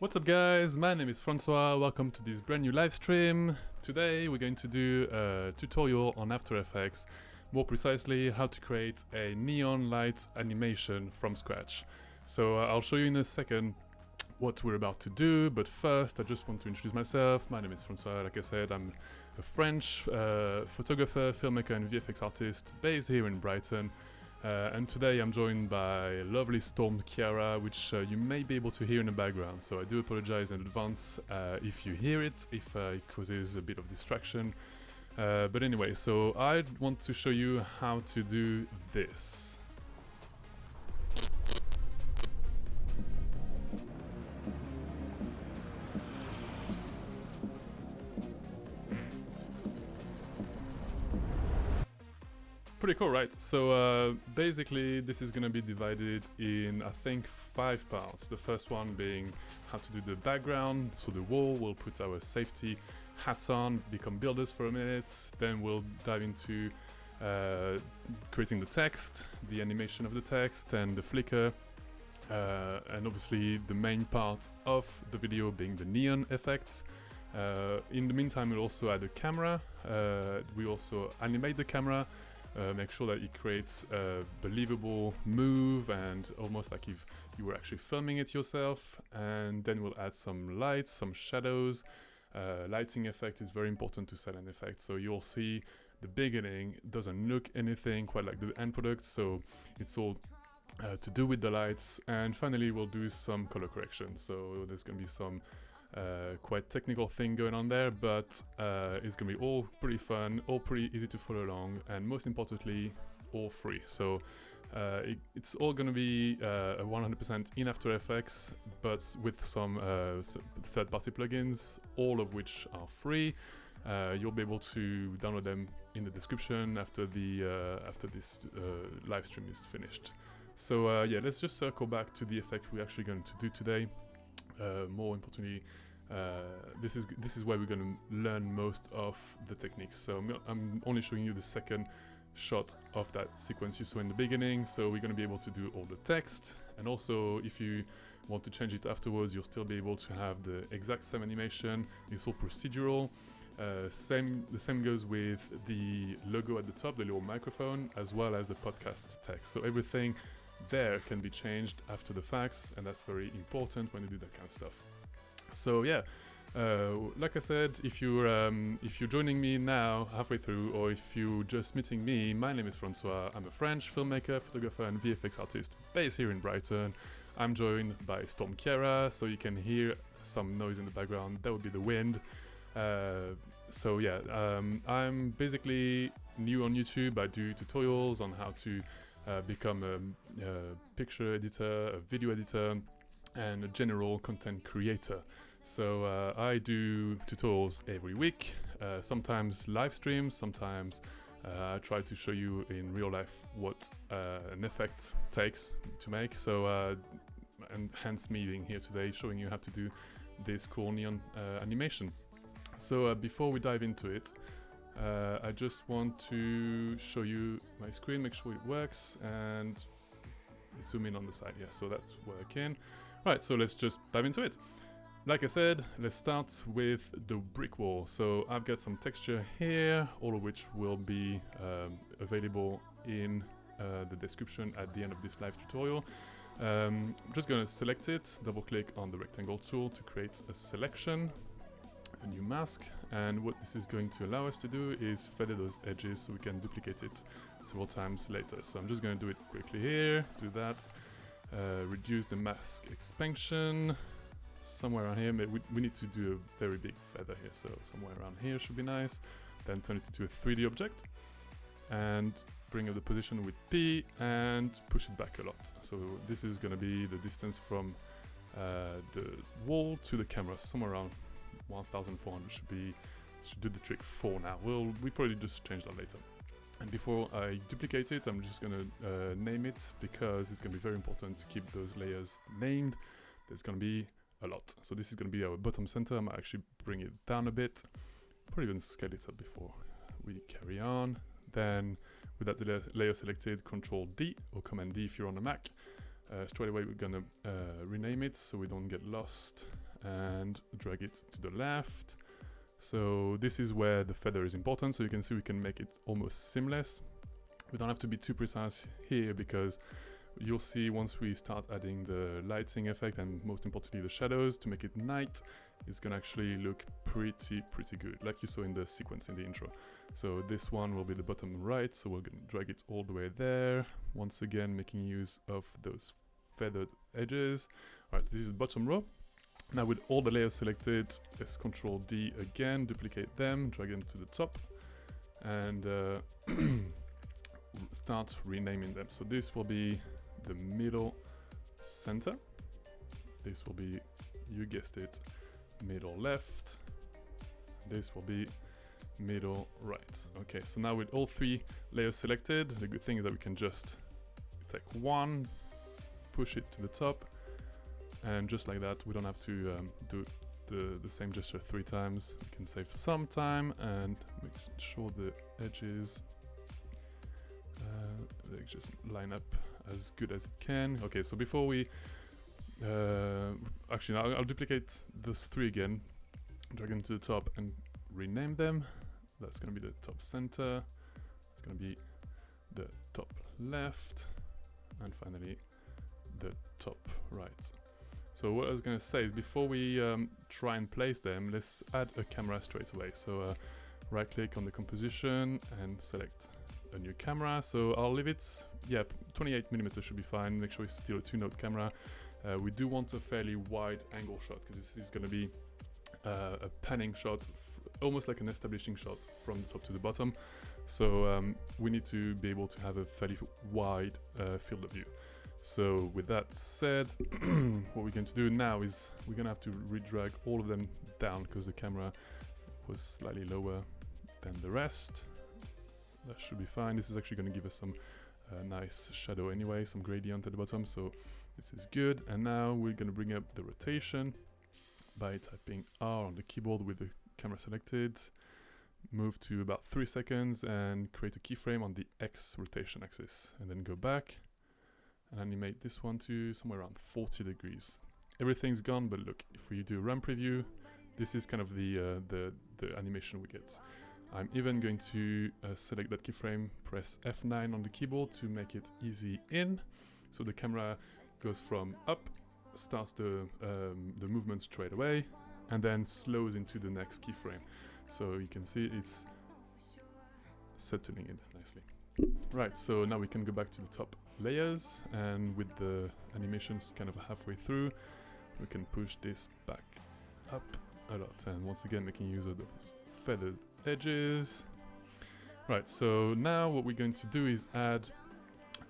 What's up guys, my name is Francois, welcome to this brand new live stream. Today we're going to do a tutorial on After Effects, more precisely how to create a neon light animation from scratch. So I'll show you in a second what we're about to do, but first I just want to introduce myself. My name is Francois, like I said, I'm a French photographer, filmmaker and VFX artist based here in Brighton. And today I'm joined by lovely Storm Chiara, which you may be able to hear in the background, so I do apologize in advance if you hear it, if it causes a bit of distraction. But anyway, so I want to show you how to do this. Pretty cool, right? So basically this is gonna be divided in, I think, 5 parts. The first one being how to do the background, so the wall. We'll put our safety hats on, become builders for a minute, then we'll dive into creating the text, the animation of the text and the flicker, and obviously the main part of the video being the neon effects. In the meantime, we'll also add a camera. We also animate the camera. Make sure that it creates a believable move and almost like if you were actually filming it yourself. And then we'll add some lights, some shadows. Lighting effect is very important to sell an effect. So you'll see the beginning doesn't look anything quite like the end product. So it's all to do with the lights. And finally, we'll do some color correction. So there's going to be some quite technical thing going on there, but it's gonna be all pretty fun, all pretty easy to follow along, and most importantly, all free. So it's all gonna be 100% in After Effects, but with some third-party plugins, all of which are free. You'll be able to download them in the description after this live stream is finished. So yeah, let's just circle back to the effect we're actually going to do today. More importantly, this is where we're going to learn most of the techniques. So I'm only showing you the second shot of that sequence you saw in the beginning. So we're going to be able to do all the text, and also if you want to change it afterwards, you'll still be able to have the exact same animation. It's all procedural. The same goes with the logo at the top, the little microphone, as well as the podcast text. So everything there can be changed after the facts, and that's very important when you do that kind of stuff. So yeah, like I said, if you're joining me now halfway through, or if you're just meeting me, my name is Francois. I'm a French filmmaker, photographer and VFX artist based here in Brighton. I'm joined by Storm Chiara, so you can hear some noise in the background. That would be the wind. So yeah, I'm basically new on YouTube. I do tutorials on how to become a picture editor, a video editor, and a general content creator. So I do tutorials every week, sometimes live streams, sometimes I try to show you in real life what an effect takes to make. So and hence me being here today, showing you how to do this cool neon animation. So before we dive into it, I just want to show you my screen, make sure it works, and zoom in on the side. Yeah, so that's working. Right, so let's just dive into it. Like I said, let's start with the brick wall. So I've got some texture here, all of which will be available in the description at the end of this live tutorial. I'm just going to select it, double click on the rectangle tool to create a selection, a new mask, and what this is going to allow us to do is feather those edges so we can duplicate it several times later. So I'm just going to do it quickly here, do that, reduce the mask expansion somewhere around here. We need to do a very big feather here, so somewhere around here should be nice. Then turn it into a 3D object and bring up the position with P and push it back a lot. So this is going to be the distance from the wall to the camera, somewhere around 1400 should do the trick for now. We probably just change that later. And before I duplicate it, I'm just gonna name it, because it's gonna be very important to keep those layers named. There's gonna be a lot. So this is gonna be our bottom center. I might actually bring it down a bit, probably even scale it up before we carry on. Then with that layer selected, Control D or Command D if you're on a Mac. Straight away we're gonna rename it so we don't get lost. and drag it to the left. So this is where the feather is important, so you can see we can make it almost seamless. We don't have to be too precise here because you'll see once we start adding the lighting effect and most importantly the shadows to make it night, it's gonna actually look pretty good, like you saw in the sequence in the intro. So this one will be the bottom right, so we're gonna drag it all the way there. Once again, making use of those feathered edges. Alright, so this is the bottom row. Now with all the layers selected, let's Ctrl D again, duplicate them, drag them to the top, and start renaming them. So this will be the middle center. This will be, you guessed it, middle left. This will be middle right. Okay, so now with all three layers selected, the good thing is that we can just take one, push it to the top, and just like that, we don't have to do the same gesture 3 times. We can save some time and make sure the edges they just line up as good as it can. Okay, so before we actually I'll duplicate those 3 again, drag them to the top and rename them. That's going to be the top center, it's going to be the top left, and finally the top right. So what I was going to say is before we try and place them, let's add a camera straight away. So right click on the composition and select a new camera. So I'll leave it, 28mm should be fine. Make sure it's still a 2-node camera. We do want a fairly wide angle shot because this is going to be a panning shot, almost like an establishing shot from the top to the bottom. So we need to be able to have a fairly wide field of view. So with that said, what we're going to do now is we're going to have to redrag all of them down because the camera was slightly lower than the rest. That should be fine. This is actually going to give us some nice shadow anyway, some gradient at the bottom, so this is good. And now we're going to bring up the rotation by typing R on the keyboard with the camera selected. Move to about 3 seconds and create a keyframe on the X rotation axis, and then go back and animate this one to somewhere around 40 degrees. Everything's gone, but look, if we do a run preview, this is kind of the animation we get. I'm even going to select that keyframe, press F9 on the keyboard to make it easy in. So the camera goes from up, starts the movement straight away, and then slows into the next keyframe. So you can see it's settling in nicely. Right, so now we can go back to the top layers, and with the animations kind of halfway through, we can push this back up a lot, and once again making use of those feathered edges. Right, so now what we're going to do is add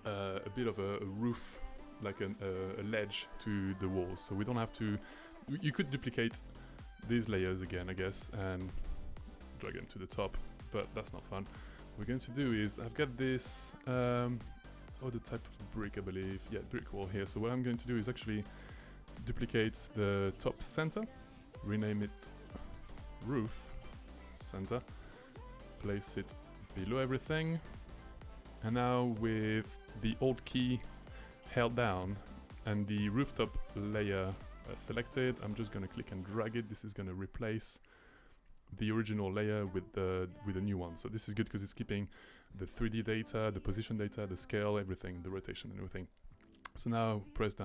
a bit of a roof, like a ledge to the walls. So we don't have to, you could duplicate these layers again, I guess, and drag them to the top, but that's not fun. What we're going to do is, I've got this other type of brick, I believe, brick wall here. So what I'm going to do is actually duplicate the top center, rename it roof center, place it below everything, and now with the Alt key held down and the rooftop layer selected, I'm just going to click and drag it. This is going to replace the original layer with the new one. So this is good because it's keeping the 3D data, the position data, the scale, everything, the rotation and everything. So now press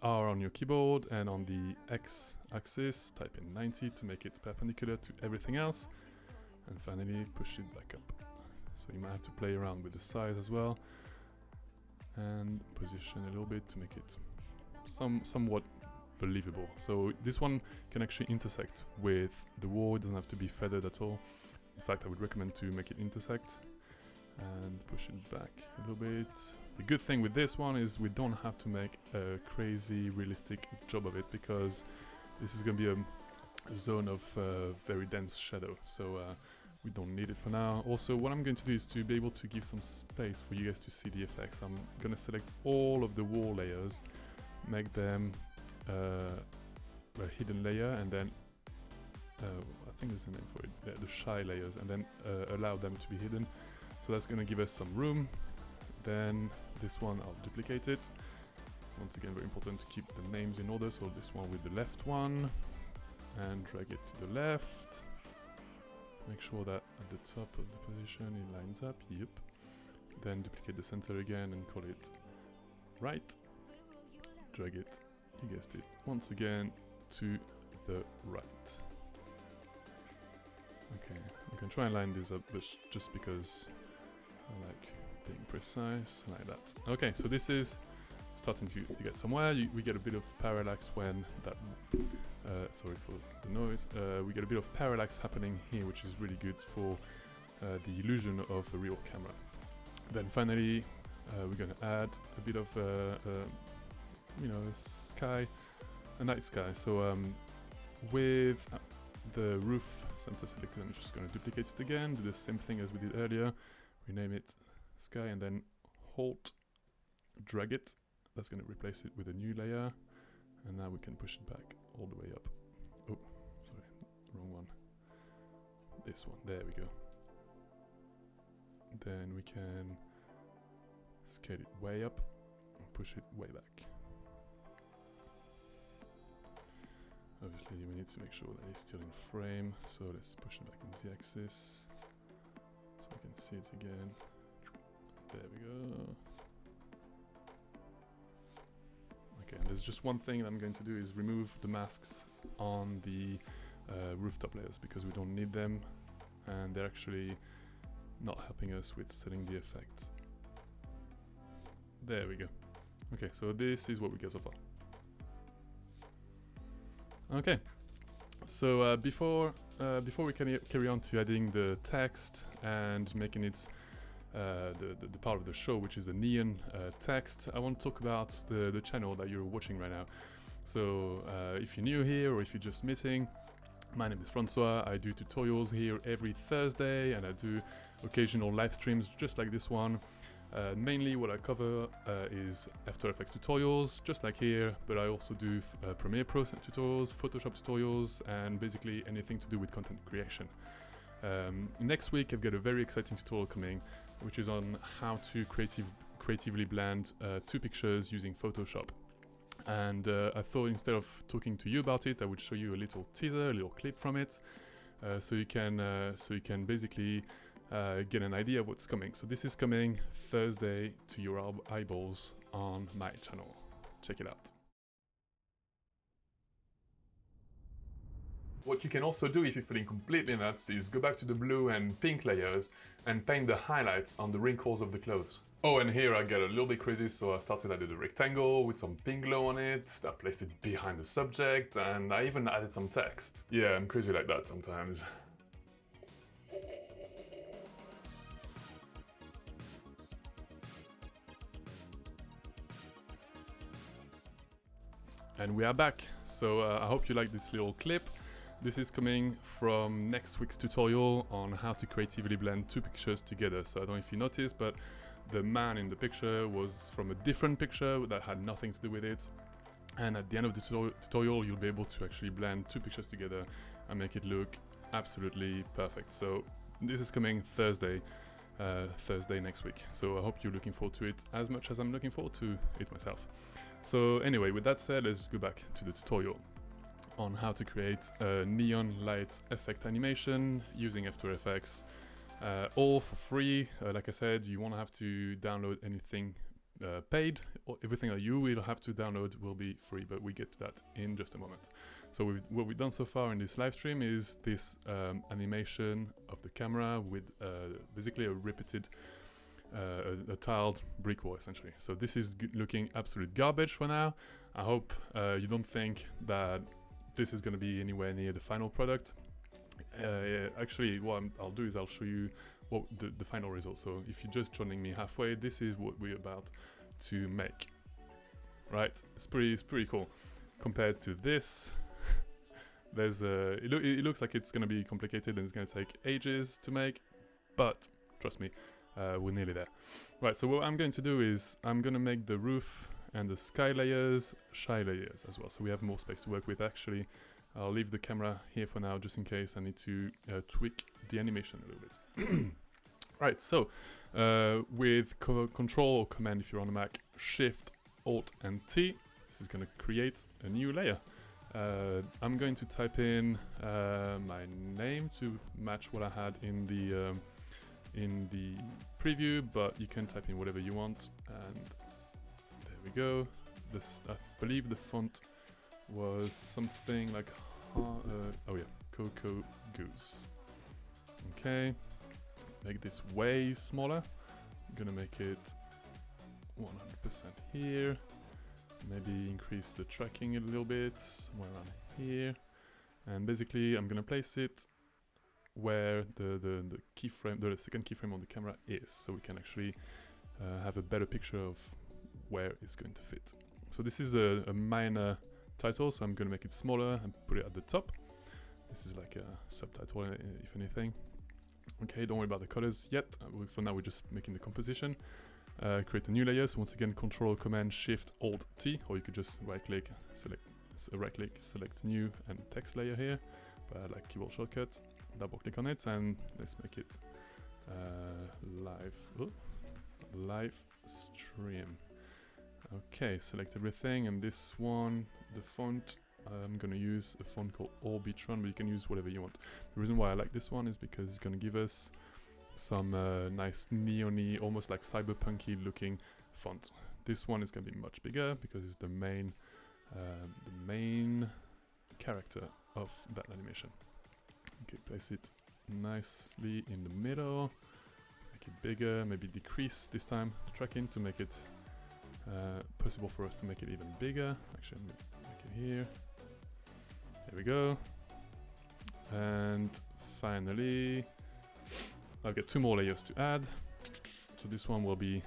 R on your keyboard, and on the X axis type in 90 to make it perpendicular to everything else, and finally push it back up. So you might have to play around with the size as well and position a little bit to make it somewhat believable. So this one can actually intersect with the wall. It doesn't have to be feathered at all. In fact, I would recommend to make it intersect and push it back a little bit. The good thing with this one is we don't have to make a crazy realistic job of it, because this is going to be a zone of very dense shadow, so we don't need it for now. Also, what I'm going to do is to be able to give some space for you guys to see the effects. I'm going to select all of the wall layers, make them a hidden layer, and then I think there's a name for it, the shy layers, and then allow them to be hidden. So that's going to give us some room. Then this one, I'll duplicate it. Once again, very important to keep the names in order, so this one with the left one, and drag it to the left. Make sure that at the top of the position it lines up, yep. Then duplicate the center again and call it right. Drag it, you guessed it, once again to the right. Okay, you can try and line this up, but just because I like being precise, like that. Okay, so this is starting to get somewhere. We get a bit of parallax when that, sorry for the noise, we get a bit of parallax happening here, which is really good for the illusion of a real camera. Then finally, we're going to add a bit of, you know, a night sky. So with the roof center selected, I'm just going to duplicate it again, do the same thing as we did earlier, rename it sky, and then halt, drag it. That's going to replace it with a new layer, and now we can push it back all the way up. Oh, sorry, wrong one. This one, there we go. Then we can scale it way up and push it way back. Obviously we need to make sure that it's still in frame, so let's push it back in Z-axis so we can see it again. There we go. Okay, and there's just one thing that I'm going to do is remove the masks on the rooftop layers because we don't need them and they're actually not helping us with setting the effect. There we go. Okay, so this is what we get so far. Okay, so before we can carry on to adding the text and making it the part of the show, which is the neon text, I want to talk about the channel that you're watching right now. So if you're new here or if you're just missing, my name is Francois. I do tutorials here every Thursday and I do occasional live streams just like this one. Mainly what I cover is After Effects tutorials, just like here, but I also do Premiere Pro tutorials, Photoshop tutorials, and basically anything to do with content creation. Next week I've got a very exciting tutorial coming, which is on how to creatively blend two pictures using Photoshop. And I thought instead of talking to you about it, I would show you a little teaser, a little clip from it, so you can basically get an idea of what's coming. So this is coming Thursday to your eyeballs on my channel. Check it out. What you can also do if you're feeling completely nuts is go back to the blue and pink layers and paint the highlights on the wrinkles of the clothes. Oh, and here I get a little bit crazy, so I did a rectangle with some pink glow on it, I placed it behind the subject, and I even added some text. Yeah, I'm crazy like that sometimes. And we are back, so I hope you like this little clip. This is coming from next week's tutorial on how to creatively blend two pictures together. So I don't know if you noticed, but the man in the picture was from a different picture that had nothing to do with it. And at the end of the tutorial, you'll be able to actually blend two pictures together and make it look absolutely perfect. So this is coming Thursday next week. So I hope you're looking forward to it as much as I'm looking forward to it myself. So anyway, with that said, let's go back to the tutorial on how to create a neon light effect animation using After Effects, all for free. Like I said, you won't have to download anything paid. Everything that you will have to download will be free, but we get to that in just a moment. So what we've done so far in this live stream is this animation of the camera with basically a repeated a tiled brick wall essentially. So this is looking absolute garbage for now. I hope you don't think that this is going to be anywhere near the final product. Actually, what I'll do is I'll show you what the final result. So if you're just joining me halfway, this is what we're about to make. Right, it's pretty cool. Compared to this, there's it looks like it's going to be complicated and it's going to take ages to make, but trust me, we're nearly there. Right, so what I'm going to do is I'm going to make the roof and the sky layers shy layers as well, so we have more space to work with. Actually, I'll leave the camera here for now just in case I need to tweak the animation a little bit. Right, so with Control or Command if you're on the Mac, Shift Alt and T, this is going to create a new layer. I'm going to type in my name to match what I had in the preview, but you can type in whatever you want, and there we go. This, I believe the font was something like oh yeah, Cocoa Goose. Okay, make this way smaller. I'm gonna make it 100% here. Maybe increase the tracking a little bit, somewhere around here. And basically I'm gonna place it where the keyframe, the second keyframe on the camera is, so we can actually have a better picture of where it's going to fit. So this is a minor title, so I'm gonna make it smaller and put it at the top. This is like a subtitle, if anything. Okay, don't worry about the colors yet. For now, we're just making the composition. Create a new layer. So once again, Control, Command, Shift, Alt, T, or you could just right-click, select new and text layer here. But I like keyboard shortcut. Double-click on it, and let's make it live stream. Okay, select everything, and this one, the font, I'm gonna use a font called Orbitron, but you can use whatever you want. The reason why I like this one is because it's gonna give us some nice neon-y, almost like cyberpunky looking font. This one is gonna be much bigger because it's the main character of that animation. Okay, place it nicely in the middle, make it bigger, maybe decrease this time the tracking to make it possible for us to make it even bigger. Actually, I'm gonna make it here. There we go. And finally, I've got 2 more layers to add. So this one will be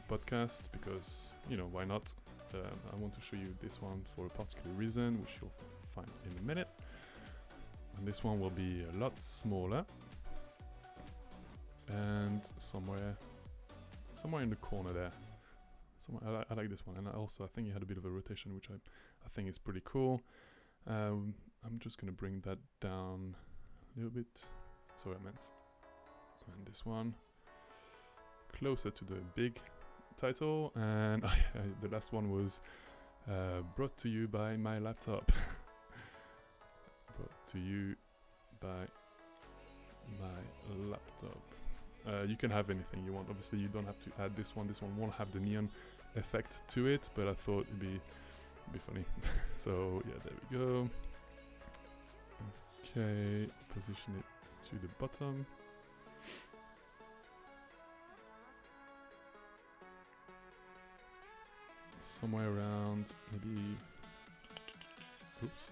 podcast because, you know, why not? I want to show you this one for a particular reason, which you'll find in a minute. And this one will be a lot smaller. And somewhere in the corner there. I like this one, and I think it had a bit of a rotation, which I think is pretty cool. I'm just gonna bring that down a little bit. Sorry, I meant this one closer to the big title, and the last one was brought to you by my laptop. Brought to you by my laptop. You can have anything you want. Obviously, you don't have to add this one. This one won't have the neon effect to it, but I thought it'd be funny. So yeah, there we go. Okay, position it to the bottom. Somewhere around, maybe, oops,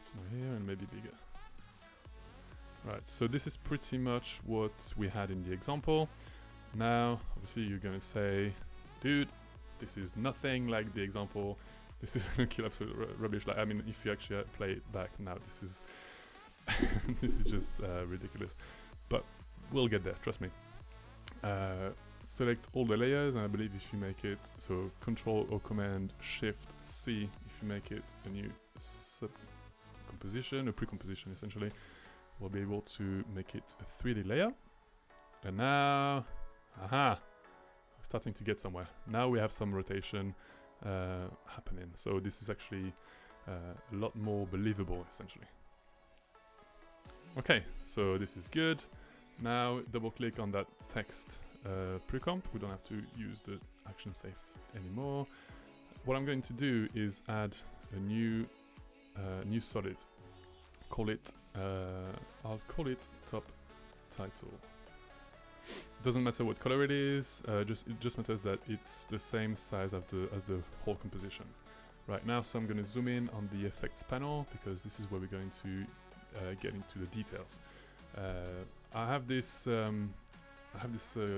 somewhere here and maybe bigger. Right, so this is pretty much what we had in the example. Now, obviously you're gonna say, dude, this is nothing like the example. This is gonna kill absolute rubbish. Like, I mean, if you actually play it back now, this is this is just ridiculous. But we'll get there, trust me. Select all the layers, and I believe if you make it, so Control or Command Shift C, if you make it a new sub-composition, a pre-composition essentially, we'll be able to make it a 3D layer. And now, we're starting to get somewhere. Now we have some rotation happening. So this is actually a lot more believable, essentially. Okay, so this is good. Now double click on that text pre-comp. We don't have to use the action safe anymore. What I'm going to do is add a new solid. I'll call it top title. Doesn't matter what color it is. It just matters that it's the same size as the whole composition. Right now, so I'm going to zoom in on the effects panel because this is where we're going to get into the details. I have this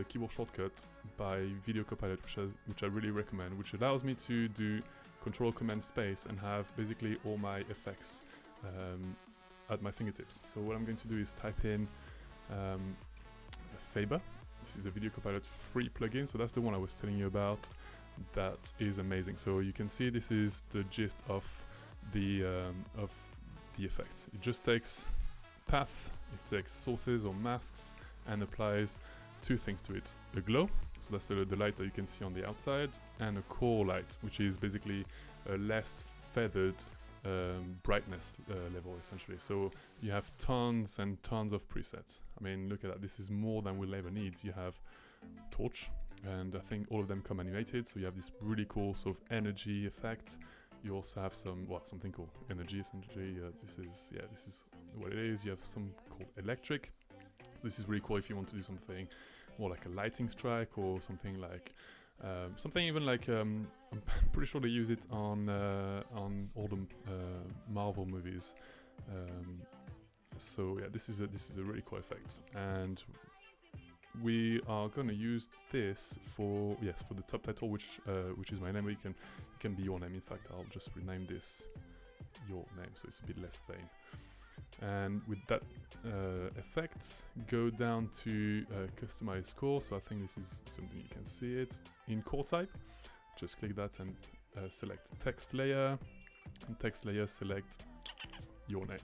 keyboard shortcut by Video Copilot, which I really recommend, which allows me to do Control Command Space and have basically all my effects at my fingertips. So what I'm going to do is type in Saber. This is a Video Copilot free plugin, so that's the one I was telling you about. That is amazing. So you can see this is the gist of the effects. It just takes path, it takes sources or masks, and applies two things to it: a glow, so that's the light that you can see on the outside, and a core light, which is basically a less feathered brightness level, essentially. So you have tons and tons of presets. I mean, look at that. This is more than we'll ever need. You have torch, and I think all of them come animated. So you have this really cool sort of energy effect. You also have something called energy, essentially. This is what it is. You have some called electric. This is really cool if you want to do something more like a lighting strike, or something like something even like I'm pretty sure they use it on all the Marvel movies. So yeah, this is a really cool effect, and we are going to use this for the top title, which is my name. It can be your name. In fact, I'll just rename this your name, so it's a bit less vain. And with that effects, go down to customize core. So I think this is something you can see it in core type. Just click that and select text layer. And text layer, select your name.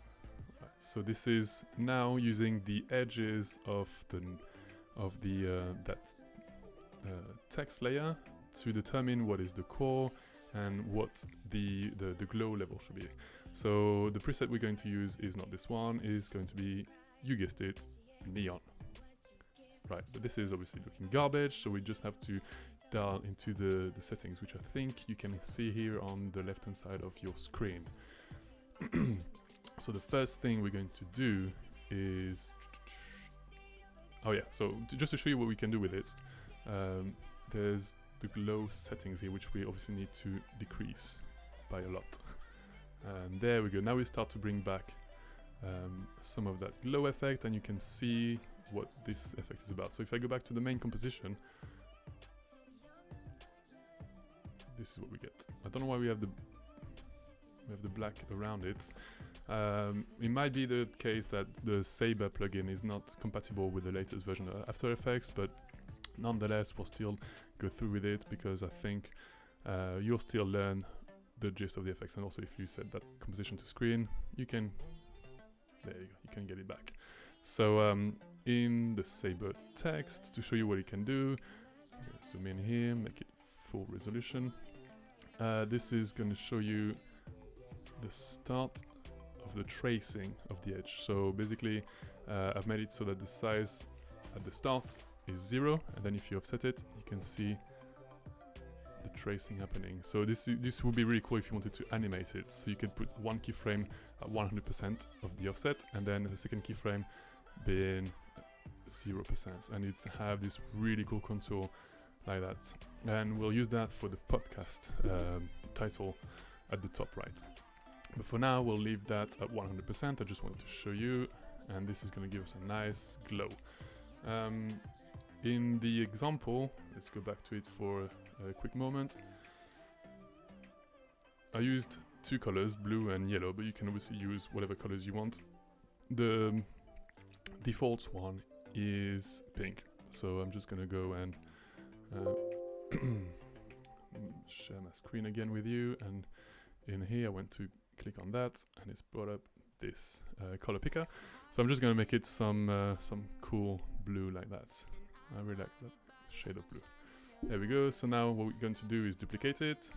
Right. So this is now using the edges of that text layer to determine what is the core and what the glow level should be. So the preset we're going to use is not this one, it is going to be, you guessed it, neon. Right, but this is obviously looking garbage, so we just have to dial into the settings, which I think you can see here on the left hand side of your screen. So the first thing we're going to do is, so just to show you what we can do with it, there's the glow settings here, which we obviously need to decrease by a lot. And there we go. Now we start to bring back some of that glow effect, and you can see what this effect is about. So if I go back to the main composition, this is what we get. I don't know why we have the black around it. It might be the case that the Saber plugin is not compatible with the latest version of After Effects, but nonetheless we'll still go through with it, because I think you'll still learn the gist of the effects. And also if you set that composition to screen, you can, there you go, you can get it back. So in the Saber text, to show you what it can do, zoom in here, make it full resolution. This is going to show you the start of the tracing of the edge. So basically I've made it so that the size at the start is 0, and then if you offset it, you can see the tracing happening. So this would be really cool if you wanted to animate it. So you could put one keyframe at 100% of the offset, and then the second keyframe being 0%, and you'd have this really cool contour like that. And we'll use that for the podcast title at the top right. But for now, we'll leave that at 100%. I just wanted to show you, and this is going to give us a nice glow. In the example, let's go back to it for a quick moment. I used two colors, blue and yellow, but you can obviously use whatever colors you want. The default one is pink, so I'm just going to go and share my screen again with you. And in here, I went to click on that, and it's brought up this color picker. So I'm just going to make it some cool blue like that. I really like that shade of blue. There we go. So now what we're going to do is duplicate it,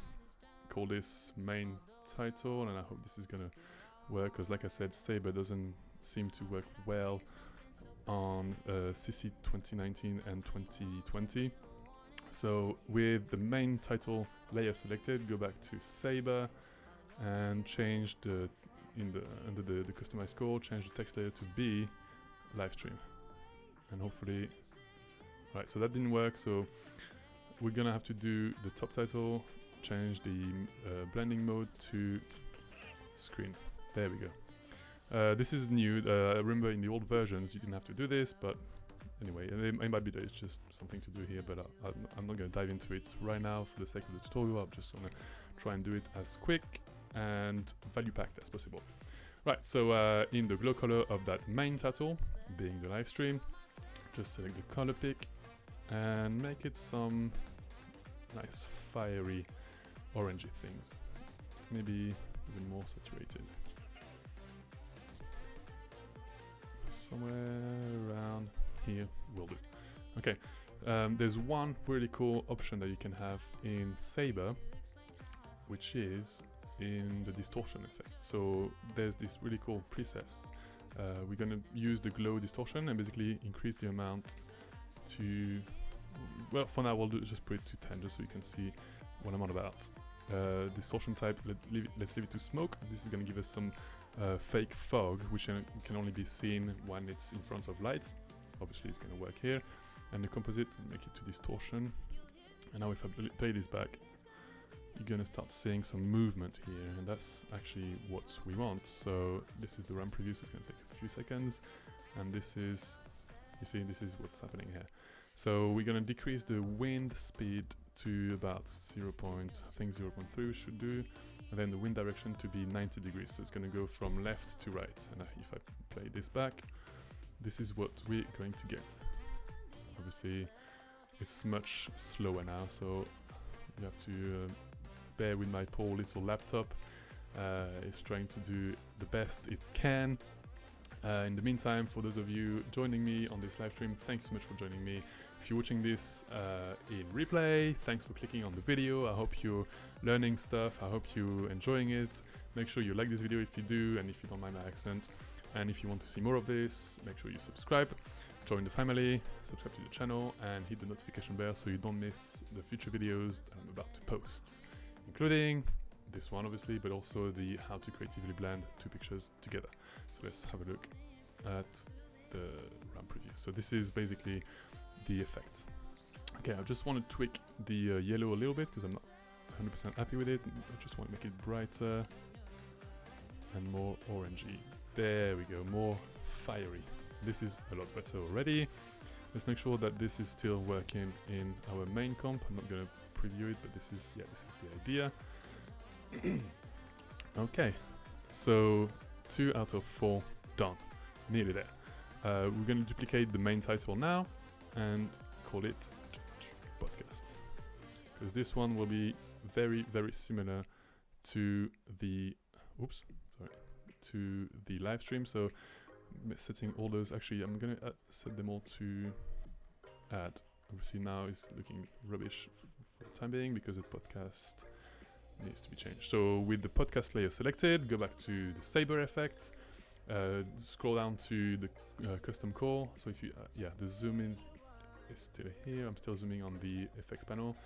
call this main title, and I hope this is going to work, because like I said, Saber doesn't seem to work well on CC 2019 and 2020. So with the main title layer selected, go back to Saber and change under the customized core, change the text layer to be live stream, and hopefully, right, so that didn't work, so we're gonna have to do the top title, change the blending mode to screen. There we go. This is new. I remember in the old versions you didn't have to do this, but anyway, it might be that it's just something to do here, but I'm not going to dive into it right now for the sake of the tutorial. I'm just going to try and do it as quick and value-packed as possible. Right, so in the glow color of that main title, being the live stream, just select the color pick and make it some nice fiery orangey things, maybe even more saturated. Somewhere around here will do. Okay, there's one really cool option that you can have in Saber, which is in the distortion effect. So there's this really cool preset. We're gonna use the glow distortion and basically increase the amount to, well, for now we'll just put it to 10 just so you can see what I'm on about. Distortion type, let's leave it to smoke. This is gonna give us some fake fog, which can only be seen when it's in front of lights. Obviously it's gonna work here. And the composite, make it to distortion. And now if I play this back, you're gonna start seeing some movement here, and that's actually what we want. So this is the RAM preview, so it's gonna take a few seconds, and this is, you see, this is what's happening here. So we're gonna decrease the wind speed to about 0.3 we should do, and then the wind direction to be 90 degrees. So it's gonna go from left to right. And if I play this back, this is what we're going to get. Obviously, it's much slower now, so you have to bear with my poor little laptop. It's trying to do the best it can. In the meantime, for those of you joining me on this live stream, thanks so much for joining me. If you're watching this in replay, thanks for clicking on the video. I hope you're learning stuff. I hope you're enjoying it. Make sure you like this video if you do, and if you don't mind my accent. And if you want to see more of this, make sure you subscribe, join the family, subscribe to the channel, and hit the notification bell so you don't miss the future videos that I'm about to post, including this one obviously, but also the how to creatively blend two pictures together. So let's have a look at the RAM preview. So this is basically the effects. Okay, I just want to tweak the yellow a little bit because I'm not 100% happy with it. I just want to make it brighter and more orangey. There we go, more fiery. This is a lot better already. Let's make sure that this is still working in our main comp. I'm not going to preview it, but this is the idea. Okay, so 2 out of 4 done, nearly there. We're going to duplicate the main title now and call it podcast, because this one will be very, very similar to the to the live stream. So setting all those, actually I'm gonna set them all to add. Obviously now it's looking rubbish for the time being because the podcast needs to be changed. So with the podcast layer selected, go back to the Saber effect, scroll down to the custom core. So if you the zoom in is still here. I'm still zooming on the effects panel.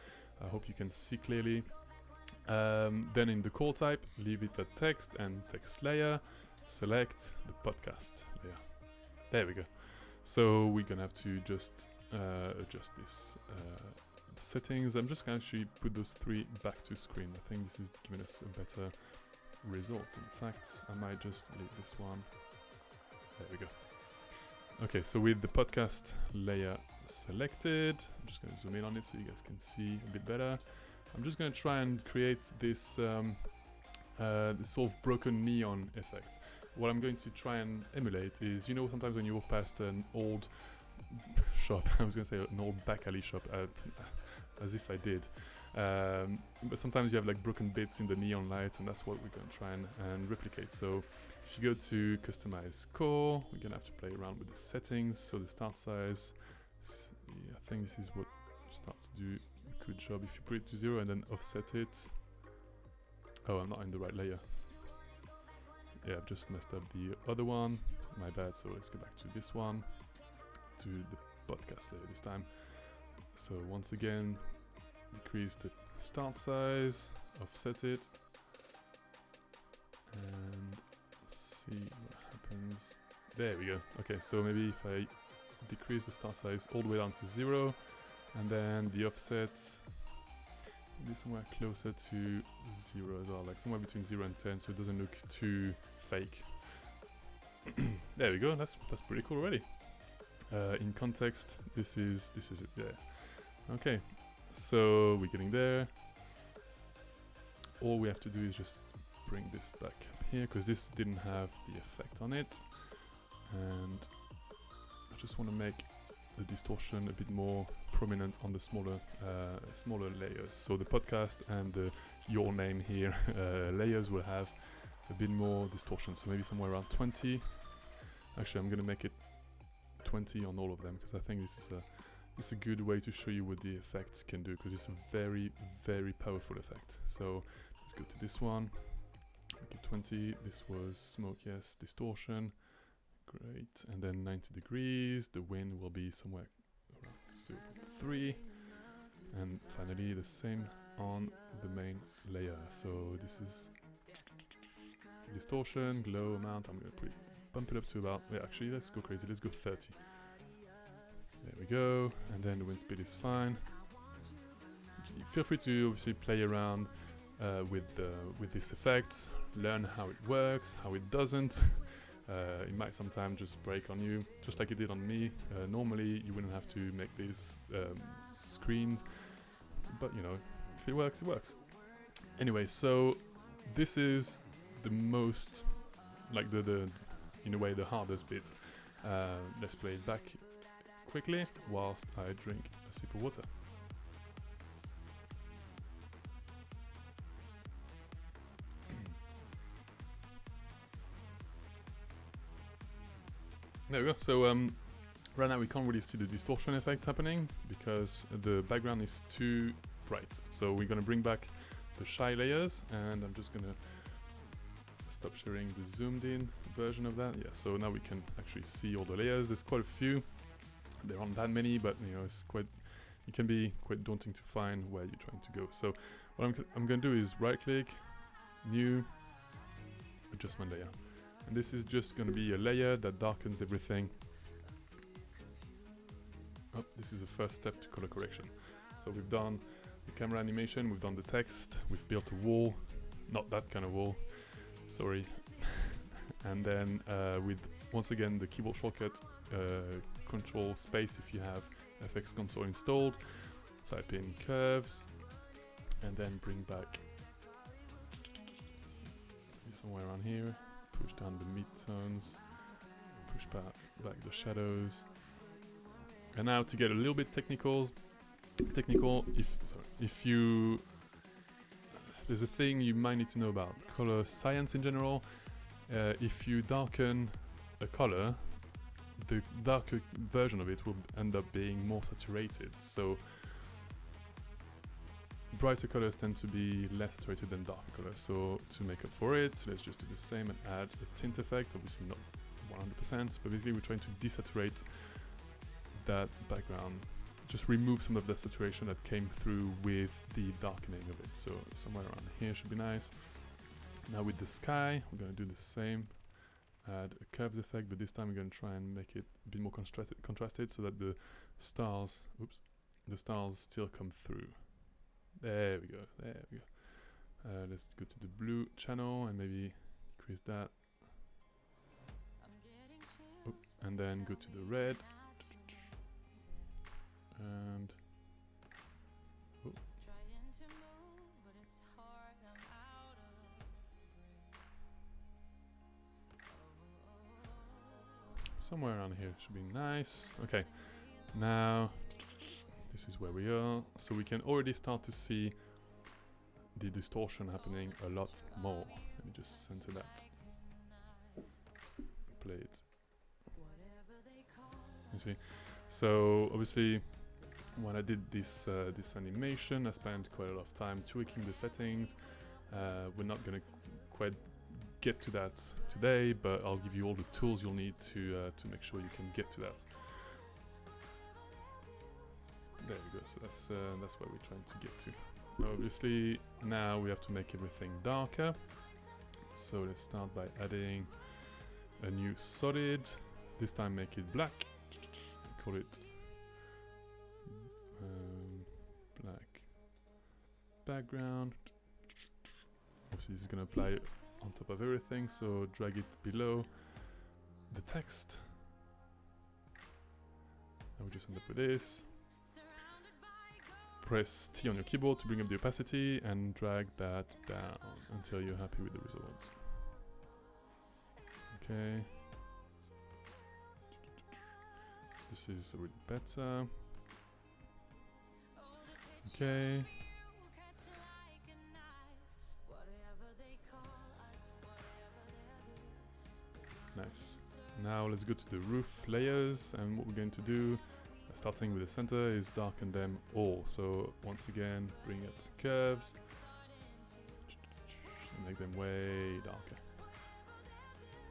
I hope you can see clearly. Then in the core type, leave it at text and text layer, select the podcast layer. There we go. So we're gonna have to just adjust this settings. I'm just gonna actually put those 3 back to screen. I think this is giving us a better result. In fact, I might just leave this one. There we go. Okay, so with the podcast layer selected, I'm just gonna zoom in on it so you guys can see a bit better. I'm just going to try and create this, this sort of broken neon effect. What I'm going to try and emulate is, you know, sometimes when you walk past an old shop, I was going to say an old back alley shop, as if I did. But sometimes you have like broken bits in the neon light, and that's what we're going to try and replicate. So if you go to customize core, we're going to have to play around with the settings. So the start size, I think this is what starts to do. Good job if you put it to 0 and then offset it. Oh, I'm not in the right layer. Yeah, I've just messed up the other one. My bad. So let's go back to this one, to the podcast layer this time. So once again, decrease the start size, offset it, and see what happens. There we go. Okay, so maybe if I decrease the start size all the way down to 0, and then the offset maybe somewhere closer to 0 as well, like somewhere between 0 and 10, so it doesn't look too fake. There we go. That's pretty cool already. In context, this is it there. Okay, so we're getting there. All we have to do is just bring this back up here because this didn't have the effect on it, and I just want to make the distortion a bit more prominent on the smaller layers. So the podcast and the your name here layers will have a bit more distortion. So maybe somewhere around 20. Actually, I'm gonna make it 20 on all of them because I think this is it's a good way to show you what the effects can do, because it's a very, very powerful effect. So let's go to this one, make it 20, this was smoke, yes, distortion, great, and then 90 degrees, the wind will be somewhere around 0.3, and finally the same on the main layer. So this is distortion, glow amount, I'm going to bump it up to about, yeah, actually let's go crazy, let's go 30. There we go, and then the wind speed is fine. Feel free to obviously play around with this effect, learn how it works, how it doesn't. It might sometimes just break on you, just like it did on me. Normally you wouldn't have to make these screens, but you know, if it works, it works. Anyway, so this is the most, like the in a way the hardest bit. Let's play it back quickly whilst I drink a sip of water. There we go. So right now we can't really see the distortion effect happening because the background is too bright. So we're gonna bring back the shy layers, and I'm just gonna stop sharing the zoomed in version of that. Yeah, so now we can actually see all the layers. There's quite a few. There aren't that many, but you know, it can be quite daunting to find where you're trying to go. So what I'm going to do is right click, new, adjustment layer. And this is just going to be a layer that darkens everything. Oh, this is the first step to color correction. So we've done the camera animation, we've done the text, we've built a wall, not that kind of wall, sorry. And then with, once again, the keyboard shortcut, control space if you have FX console installed, type in curves, and then bring back somewhere around here, push down the midtones, push back the shadows. And now to get a little bit technical, if you, there's a thing you might need to know about color science in general. If you darken a color, the darker version of it will end up being more saturated. So brighter colors tend to be less saturated than darker colors. So to make up for it, let's just do the same and add a tint effect. Obviously not 100%, but basically we're trying to desaturate that background. Just remove some of the saturation that came through with the darkening of it. So somewhere around here should be nice. Now with the sky, we're going to do the same. Add a curves effect, but this time we're going to try and make it a bit more contrasted so that the stars, still come through. There we go, there we go. Let's go to the blue channel and maybe increase that. Oh, and then go to the red. And oh. Somewhere around here should be nice. Okay, now this is where we are. So we can already start to see the distortion happening a lot more. Let me just center that. Play it. You see? So obviously, when I did this this animation, I spent quite a lot of time tweaking the settings. We're not gonna quite get to that today, but I'll give you all the tools you'll need to make sure you can get to that. There we go. So that's where we're trying to get to. Obviously, now we have to make everything darker. So let's start by adding a new solid. This time, make it black. Call it black background. Obviously, this is going to apply on top of everything, so drag it below the text. And we just end up with this. Press T on your keyboard to bring up the opacity and drag that down until you're happy with the results. Okay. This is a bit better. Okay. Nice. Now let's go to the roof layers, and what we're going to do, starting with the center, is darken them all. So once again, bring up the curves, and make them way darker.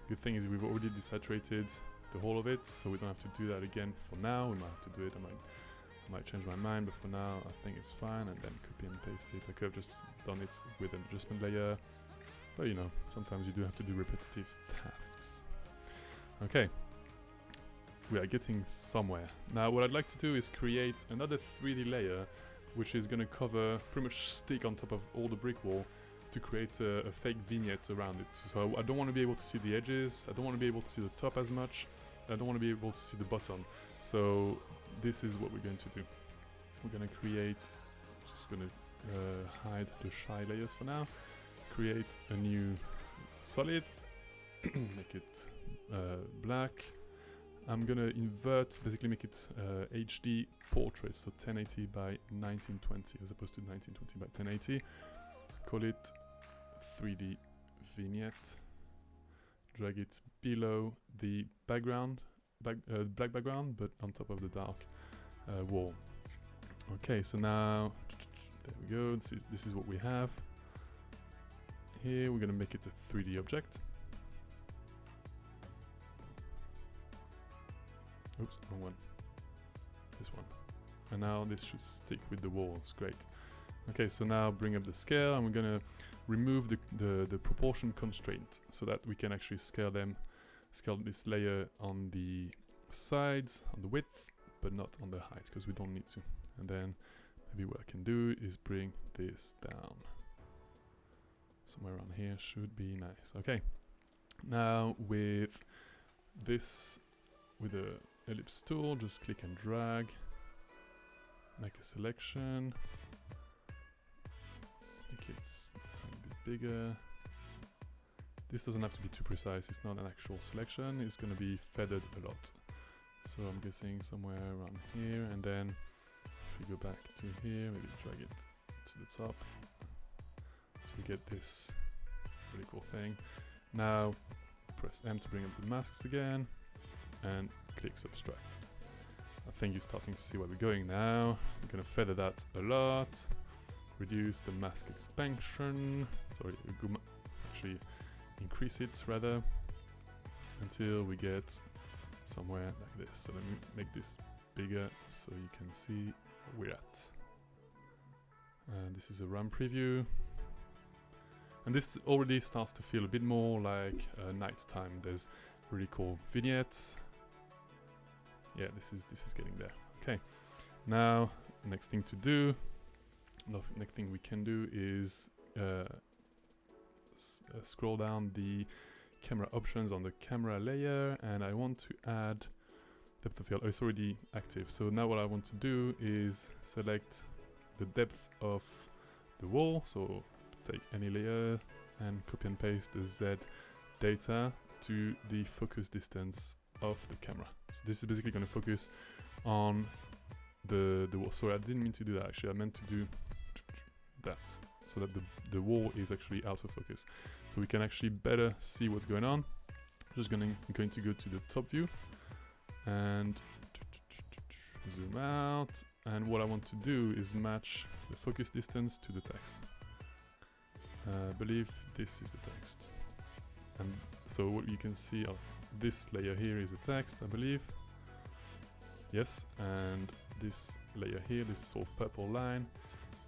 Good thing is we've already desaturated the whole of it, so we don't have to do that again for now. We might have to do it, I might change my mind, but for now I think it's fine, and then copy and paste it. I could have just done it with an adjustment layer, but you know, sometimes you do have to do repetitive tasks. Okay, we are getting somewhere. Now what I'd like to do is create another 3D layer which is going to cover, pretty much stick on top of all the brick wall to create a fake vignette around it. So I don't want to be able to see the edges, I don't want to be able to see the top as much, I don't want to be able to see the bottom. So this is what we're going to do. We're going to create, just going to hide the shy layers for now, create a new solid, make it black. I'm going to invert, basically make it HD portrait, so 1080 by 1920 as opposed to 1920 by 1080. Call it 3D vignette. Drag it below the background, black background, but on top of the dark wall. Okay, so now there we go. This is what we have. Here we're gonna make it a 3D object. Oops, wrong one. This one. And now this should stick with the walls. Great. Okay, so now bring up the scale, and we're gonna remove the proportion constraint so that we can actually scale this layer on the sides, on the width, but not on the height, because we don't need to. And then maybe what I can do is bring this down. Somewhere around here should be nice. Okay, now with this, with the ellipse tool, just click and drag, make a selection. It's a tiny bit bigger. This doesn't have to be too precise, it's not an actual selection, it's going to be feathered a lot. So I'm guessing somewhere around here, and then if we go back to here, maybe drag it to the top. So we get this really cool thing. Now press M to bring up the masks again, and click subtract. I think you're starting to see where we're going now. We're going to feather that a lot. Reduce the mask expansion, sorry, actually increase it rather, until we get somewhere like this. So let me make this bigger so you can see where we're at. This is a RAM preview, and this already starts to feel a bit more like night time. There's really cool vignettes. Yeah, this is getting there. Okay, now next thing to do. Next thing we can do is scroll down the camera options on the camera layer, and I want to add depth of field. Oh, it's already active. So now what I want to do is select the depth of the wall. So take any layer and copy and paste the Z data to the focus distance of the camera. So this is basically going to focus on the wall. Sorry, I didn't mean to do that actually. I meant to do that so that the wall is actually out of focus, so we can actually better see what's going on. Just going to go to the top view and zoom out, and what I want to do is match the focus distance to the text. I believe this is the text, and so what you can see, this layer here is the text, I believe. Yes, and this layer here, this sort of purple line,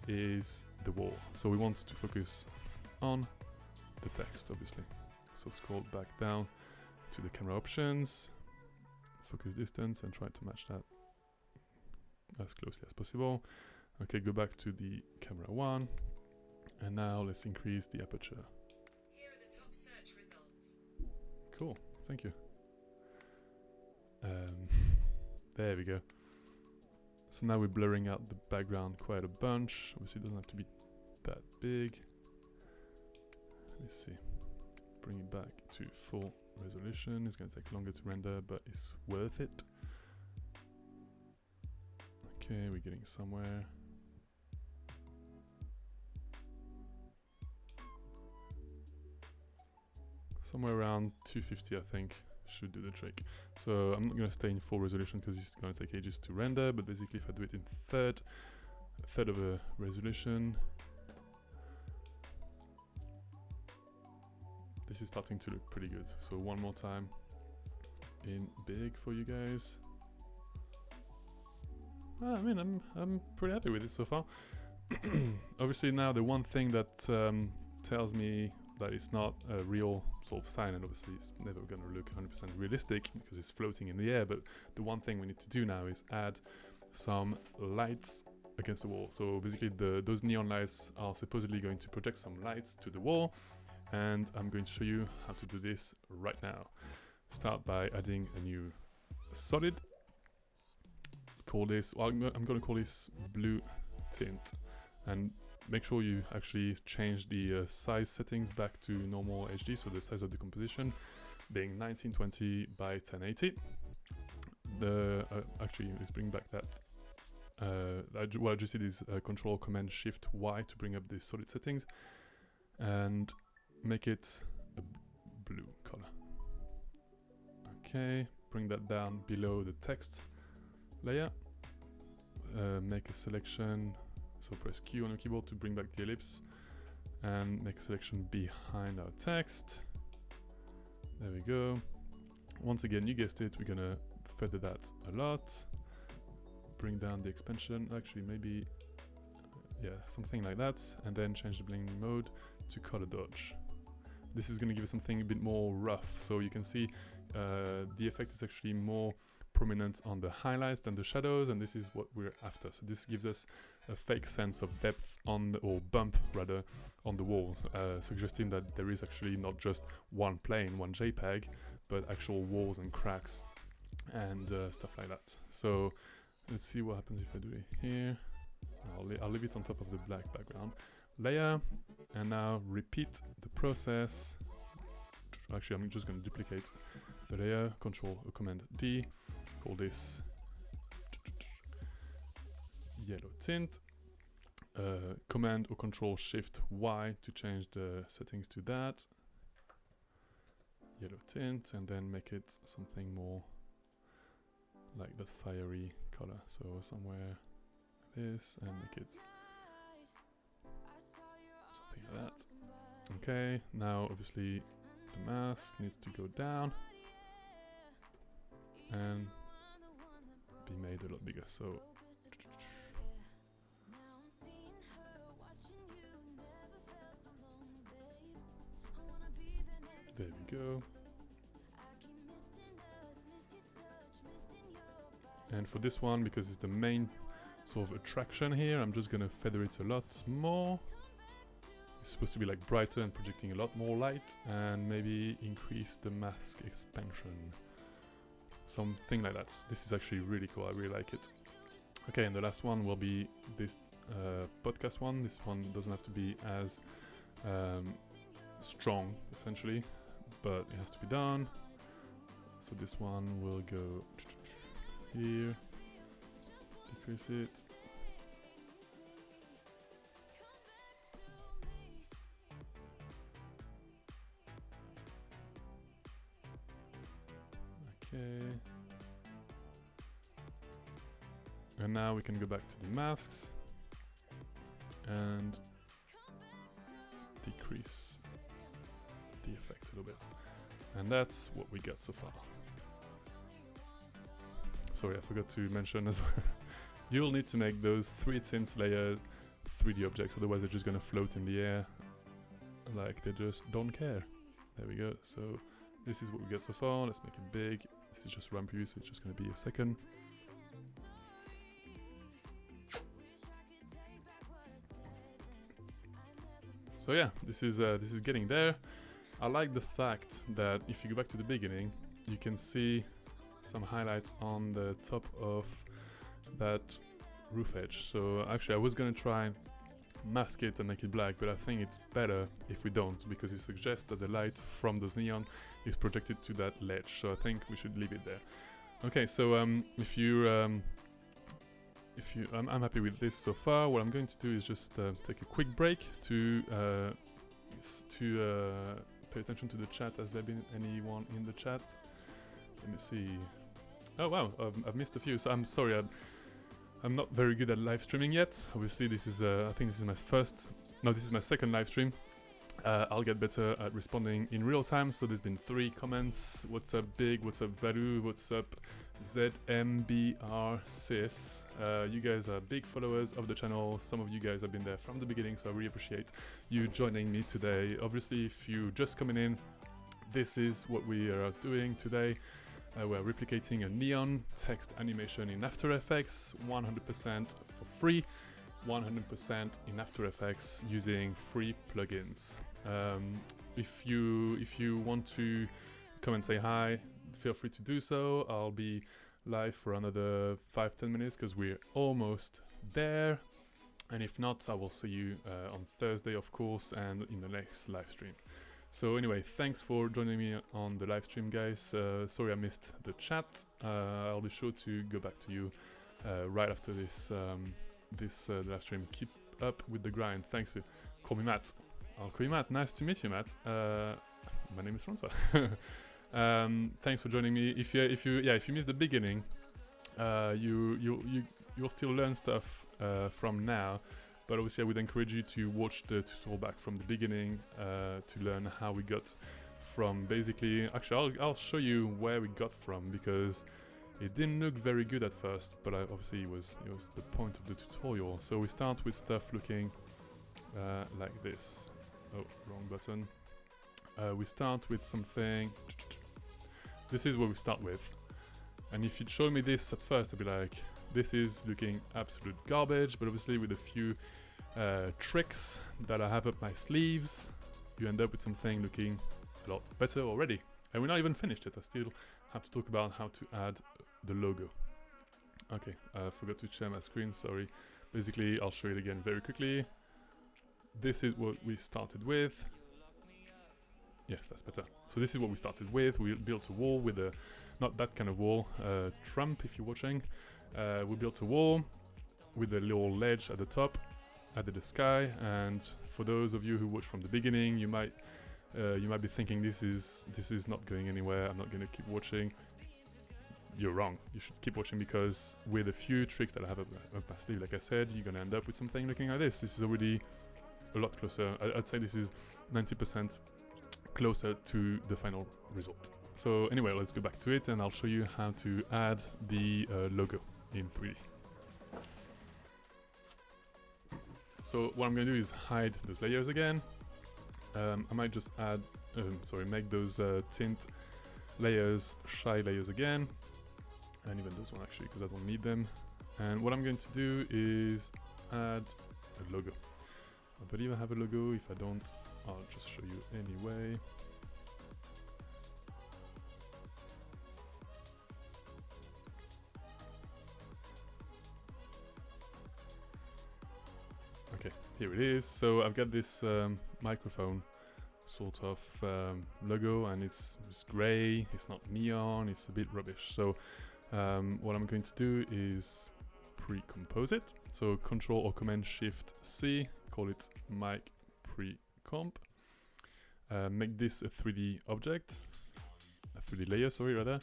is the wall. So we want to focus on the text, obviously. So scroll back down to the camera options, focus distance, and try to match that as closely as possible. Okay, go back to the camera 1, and now let's increase the aperture. Here are the top search results. Cool, thank you. There we go. So now we're blurring out the background quite a bunch. Obviously it doesn't have to be that big. Let's see. Bring it back to full resolution. It's going to take longer to render, but it's worth it. Okay, we're getting somewhere. Somewhere around 250, I think, should do the trick. So I'm not going to stay in full resolution because it's going to take ages to render, but basically if I do it in third of a resolution, this is starting to look pretty good. So one more time in big for you guys. I mean, I'm pretty happy with it so far. Obviously now the one thing that tells me that it's not a real sort of sign, and obviously it's never going to look 100% realistic because it's floating in the air, but the one thing we need to do now is add some lights against the wall. So basically those neon lights are supposedly going to project some lights to the wall, and I'm going to show you how to do this right now. Start by adding a new solid. Call this, well, I'm going to call this blue tint, and make sure you actually change the size settings back to normal HD, so the size of the composition being 1920 by 1080. Actually, let's bring back that. What I just did is Control Command Shift Y to bring up the solid settings and make it a blue color. Okay, bring that down below the text layer. Make a selection. So press Q on your keyboard to bring back the ellipse and make a selection behind our text. There we go. Once again, you guessed it, we're gonna feather that a lot. Bring down the expansion, actually maybe, yeah, something like that. And then change the blending mode to color dodge. This is gonna give us something a bit more rough. So you can see the effect is actually more prominent on the highlights than the shadows, and this is what we're after. So this gives us a fake sense of depth on the, or bump rather, on the wall, suggesting that there is actually not just one plane, one JPEG, but actual walls and cracks and stuff like that. So let's see what happens if I do it here. I'll leave it on top of the black background layer, and now repeat the process. Actually, I'm just going to duplicate the layer, Control or Command D, call this yellow tint, Command or Control Shift Y to change the settings to that, yellow tint, and then make it something more like the fiery color, so somewhere like this, and make it something like that. Okay, now obviously the mask needs to go down and be made a lot bigger, so there we go. And for this one, because it's the main sort of attraction here, I'm just gonna feather it a lot more. It's supposed to be like brighter and projecting a lot more light, and maybe increase the mask expansion. Something like that. This is actually really cool, I really like it. Okay, and the last one will be this podcast one. This one doesn't have to be as strong, essentially, but it has to be done. So this one will go here, decrease it. Okay. And now we can go back to the masks and decrease the effect a little bit. And that's what we got so far. Sorry, I forgot to mention as well. You'll need to make those 3 tints layers 3D objects, otherwise they're just gonna float in the air like they just don't care. There we go. So this is what we get so far. Let's make it big. This is just run preview, so it's just gonna be a second. So yeah, this is getting there. I like the fact that if you go back to the beginning, you can see some highlights on the top of that roof edge. So actually I was gonna try mask it and make it black, but I think it's better if we don't, because it suggests that the light from those neon is projected to that ledge. So I think we should leave it there. Okay, so I'm happy with this so far. What I'm going to do is just take a quick break to pay attention to the chat. Has there been anyone in the chat? Let me see. Oh wow, I've missed a few, so I'm sorry. I'm not very good at live streaming yet. Obviously, this is I think this is my first. No, this is my second live stream. I'll get better at responding in real time. So there's been 3 comments. What's up, Big? What's up, Valu? What's up, ZMBRCIS? You guys are big followers of the channel. Some of you guys have been there from the beginning, so I really appreciate you joining me today. Obviously, if you're just coming in, this is what we are doing today. We're replicating a neon text animation in After Effects, 100% for free, 100% in After Effects using free plugins. If you want to come and say hi, feel free to do so. I'll be live for another 5-10 minutes because we're almost there. And if not, I will see you on Thursday, of course, and in the next live stream. So anyway, thanks for joining me on the live stream, guys. Sorry I missed the chat. I'll be sure to go back to you right after this live stream. Keep up with the grind. Thanks. Call me Matt. I'll call you Matt. Nice to meet you, Matt. My name is Francois. Thanks for joining me. If you missed the beginning, you'll still learn stuff from now. But obviously I would encourage you to watch the tutorial back from the beginning to learn how we got from basically... Actually, I'll show you where we got from because it didn't look very good at first, but obviously it was the point of the tutorial. So we start with stuff looking like this. Oh, wrong button. We start with something... This is what we start with. And if you'd show me this at first, I'd be like... This is looking absolute garbage, but obviously with a few tricks that I have up my sleeves, you end up with something looking a lot better already. And we're not even finished yet. I still have to talk about how to add the logo. Okay, I forgot to share my screen, sorry. Basically, I'll show it again very quickly. This is what we started with. Yes, that's better. So this is what we started with. We built a wall with a, not that kind of wall, Trump if you're watching. We built a wall with a little ledge at the top, added a sky, and for those of you who watch from the beginning, you might be thinking this is not going anywhere. I'm not going to keep watching. You're wrong. You should keep watching because with a few tricks that I have up my sleeve, like I said, you're going to end up with something looking like this. This is already a lot closer. I'd say this is 90% closer to the final result. So anyway, let's go back to it and I'll show you how to add the logo in 3D. So what I'm going to do is hide those layers again. I might just add, make those tint layers shy layers again. And even those one actually, because I don't need them. And what I'm going to do is add a logo. I believe I have a logo. If I don't, I'll just show you anyway. Okay, here it is. So I've got this microphone sort of logo, and it's grey, it's not neon, it's a bit rubbish. So what I'm going to do is pre-compose it. So Control or Command Shift C, call it mic pre-comp. Make this a 3D object, a 3D layer, sorry, rather,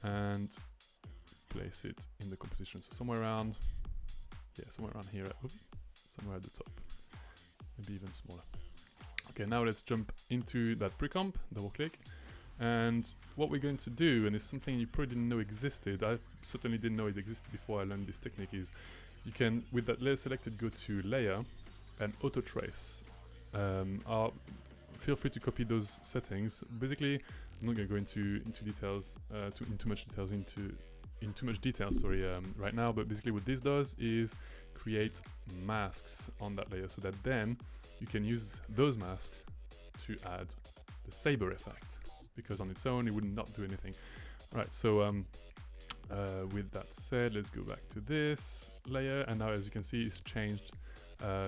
and place it in the composition. So somewhere around here. Oops. Somewhere at the top, maybe even smaller. Okay, now let's jump into that pre-comp, double click, and what we're going to do, and it's something you probably didn't know existed, I certainly didn't know it existed before I learned this technique, is you can, with that layer selected, go to layer and auto trace. Feel free to copy those settings. Basically, I'm not going to go into details, in too much detail, right now, but basically what this does is create masks on that layer so that then you can use those masks to add the saber effect, because on its own it would not do anything. Alright, so with that said, let's go back to this layer, and now as you can see it's changed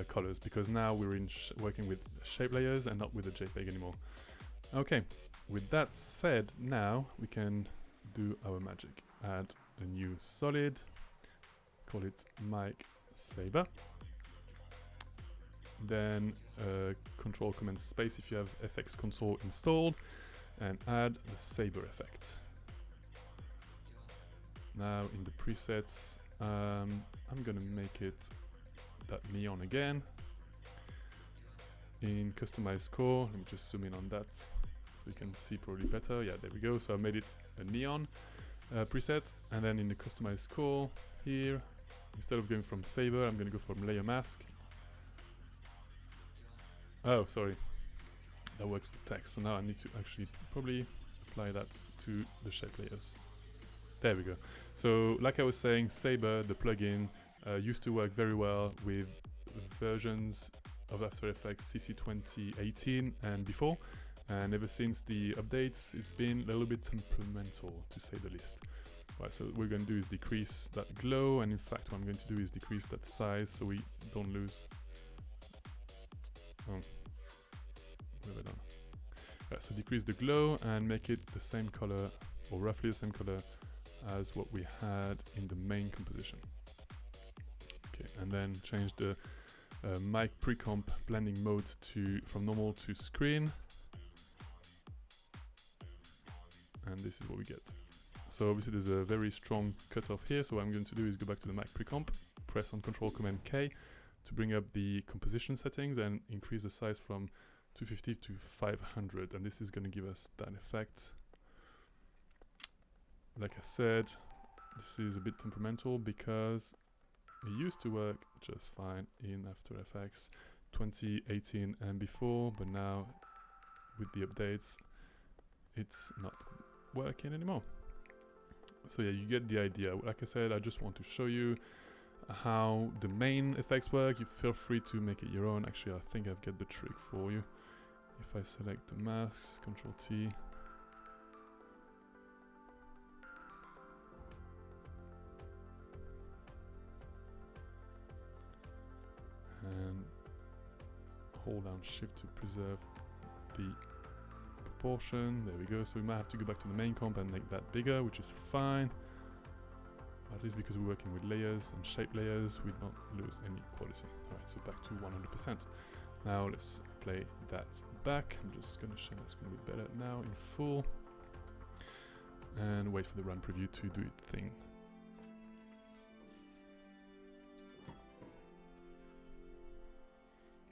colors, because now we're working with shape layers and not with a JPEG anymore. Okay, with that said, now we can do our magic. Add a new solid, call it mic saber, then Control Command Space if you have FX Console installed, and add the saber effect. Now in the presets, I'm gonna make it that neon again. In customize core, let me just zoom in on that so you can see probably better. Yeah, there we go. So I made it a neon preset, and then in the customize core here, instead of going from saber, I'm gonna go from layer mask. Oh, sorry, that works for text. So now I need to actually probably apply that to the shape layers. There we go. So like I was saying, Saber, the plugin, used to work very well with versions of After Effects CC 2018 and before, and ever since the updates it's been a little bit temperamental, to say the least. Right, so what we're going to do is decrease that glow, and in fact what I'm going to do is decrease that size so we don't lose. Oh, what have I done? Right, so decrease the glow and make it the same color, or roughly the same color as what we had in the main composition. Okay, and then change the mic pre-comp blending mode from normal to screen, and this is what we get. So obviously there's a very strong cutoff here, so what I'm going to do is go back to the mic pre-comp, press on Control Command K to bring up the composition settings and increase the size from 250 to 500, and this is going to give us that effect. Like I said, this is a bit temperamental because it used to work just fine in After Effects 2018 and before, but now with the updates it's not working anymore. So yeah, you get the idea. Like I said, I just want to show you how the main effects work. You feel free to make it your own. Actually, I think I've got the trick for you. If I select the masks, Control T, and hold down Shift to preserve the proportion. There we go. So we might have to go back to the main comp and make that bigger, which is fine. At least because we're working with layers and shape layers, we don't lose any quality. Alright, so back to 100%. Now let's play that back. I'm just going to share my screen a bit better now in full. And wait for the run preview to do its thing.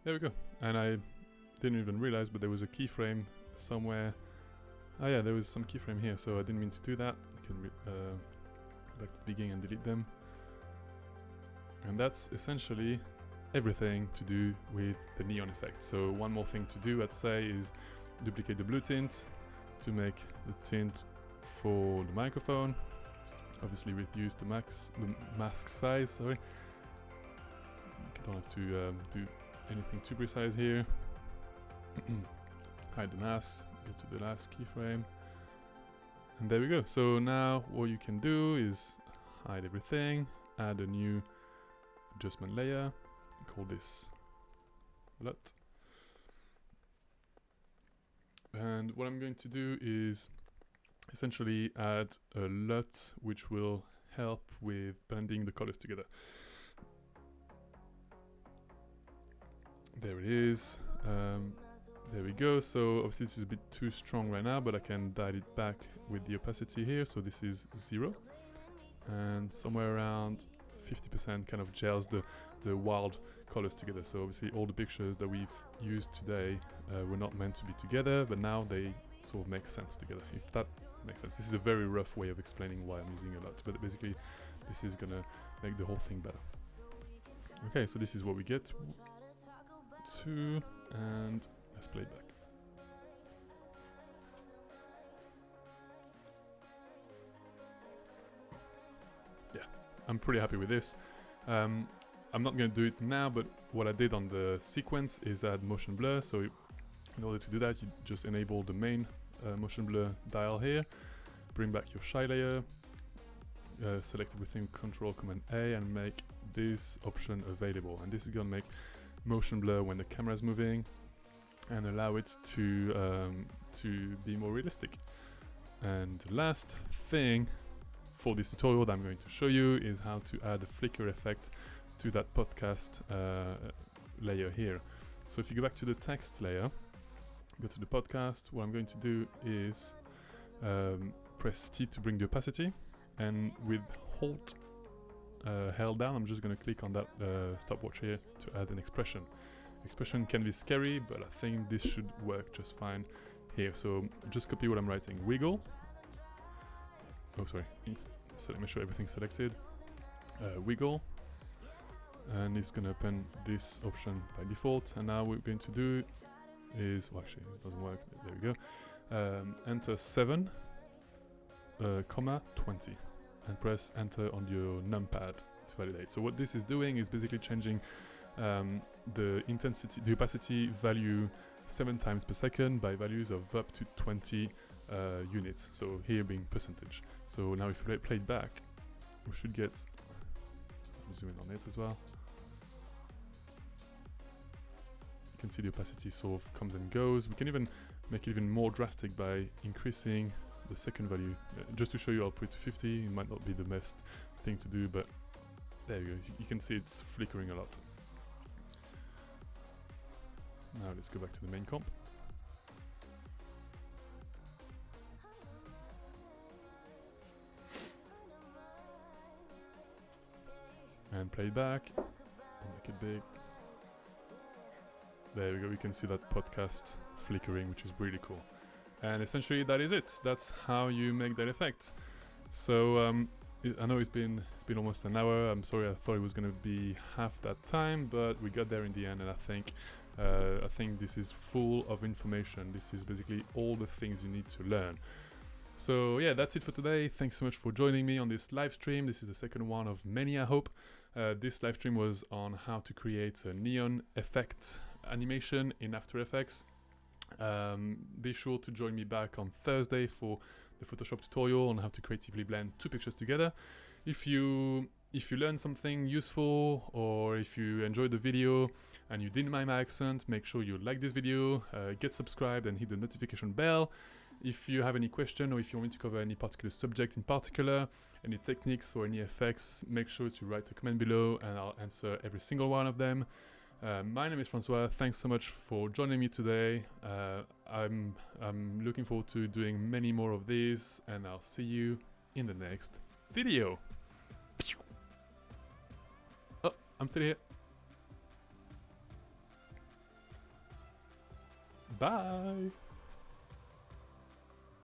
There we go. And I didn't even realize, but there was a keyframe somewhere. Oh yeah, there was some keyframe here, so I didn't mean to do that. I can back to the beginning and delete them. And that's essentially everything to do with the neon effect. So one more thing to do, I'd say, is duplicate the blue tint to make the tint for the microphone. Obviously reduce the mask size, sorry. You don't have to do anything too precise here. Hide the masks, go to the last keyframe. And there we go. So now what you can do is hide everything, add a new adjustment layer, call this LUT. And what I'm going to do is essentially add a LUT which will help with blending the colors together. There it is. There we go. So obviously this is a bit too strong right now, but I can dial it back with the opacity here. So this is 0, and somewhere around 50% kind of gels the wild colors together. So obviously all the pictures that we've used today were not meant to be together, but now they sort of make sense together, if that makes sense. This is a very rough way of explaining why I'm using a LUT, but basically this is gonna make the whole thing better. Okay, so this is what we get. 2, and let's play it back. Yeah, I'm pretty happy with this. I'm not going to do it now, but what I did on the sequence is add motion blur. So in order to do that, you just enable the main motion blur dial here, bring back your shy layer, select everything, Control Command A, and make this option available. And this is going to make motion blur when the camera is moving and allow it to be more realistic. And the last thing for this tutorial that I'm going to show you is how to add a flicker effect to that podcast layer here. So if you go back to the text layer, go to the podcast, what I'm going to do is press T to bring the opacity, and with Alt held down, I'm just going to click on that stopwatch here to add an expression. Expression can be scary, but I think this should work just fine here. So just copy what I'm writing. Wiggle. Oh, sorry. So let me show everything selected. Wiggle. And it's going to open this option by default. And now what we're going to do is, well, actually, it doesn't work. There we go. Enter 7, comma 20, and press enter on your numpad to validate. So what this is doing is basically changing the intensity, the opacity value 7 times per second by values of up to 20 units. So here being percentage. So now if we play it back, we should get, zoom in on it as well. You can see the opacity sort of comes and goes. We can even make it even more drastic by increasing the second value. Just to show you, I'll put 50. It might not be the best thing to do, but there you go. You can see it's flickering a lot. Now let's go back to the main comp. And play it back. Make it big. There we go, we can see that podcast flickering, which is really cool. And essentially that is it. That's how you make that effect. So I know it's been almost an hour. I'm sorry, I thought it was going to be half that time, but we got there in the end, and I think this is full of information. This is basically all the things you need to learn. So yeah, that's it for today. Thanks so much for joining me on this live stream. This is the second one of many, I hope. This live stream was on how to create a neon effect animation in After Effects. Be sure to join me back on Thursday for the Photoshop tutorial on how to creatively blend 2 pictures together. If you learned something useful, or if you enjoyed the video and you didn't mind my accent, make sure you like this video, get subscribed and hit the notification bell. If you have any question, or if you want me to cover any particular subject in particular, any techniques or any effects, make sure to write a comment below and I'll answer every single one of them. My name is Francois. Thanks so much for joining me today. I'm looking forward to doing many more of these, and I'll see you in the next video. Oh, I'm still here. Bye.